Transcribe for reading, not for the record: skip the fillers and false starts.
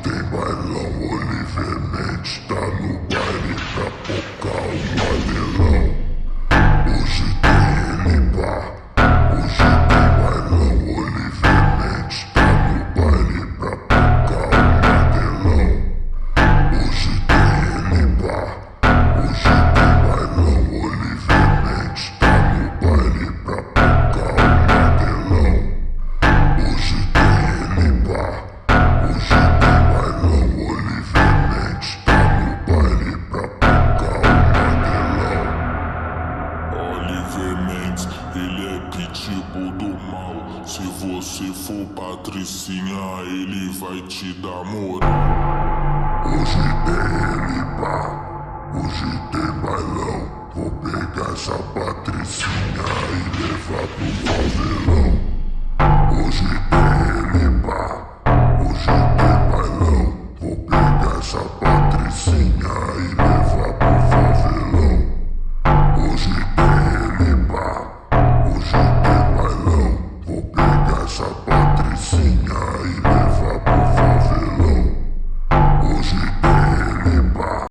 tem bailão, Oliver Mendes tá no baile pra focar o modelão. Hoje tem ele pá, hoje tem bailão, Oliver Mendes tá no baile pra focar o modelão. Hoje tem ele pá, hoje tem bailão, Oliver Mendes tá no baile pra focar o modelão. Hoje tem ele pá, hoje tem bailão, Oliver Mendes tá no baile pra focar o modelão. Oliver Mendes, ele é pitbull do mal. Se você for patricinha, ele vai te dar moral. Hoje tem ele pá, hoje tem bailão. Vou pegar essa patricinha e levar pro favelão. Hoje tem ele pá,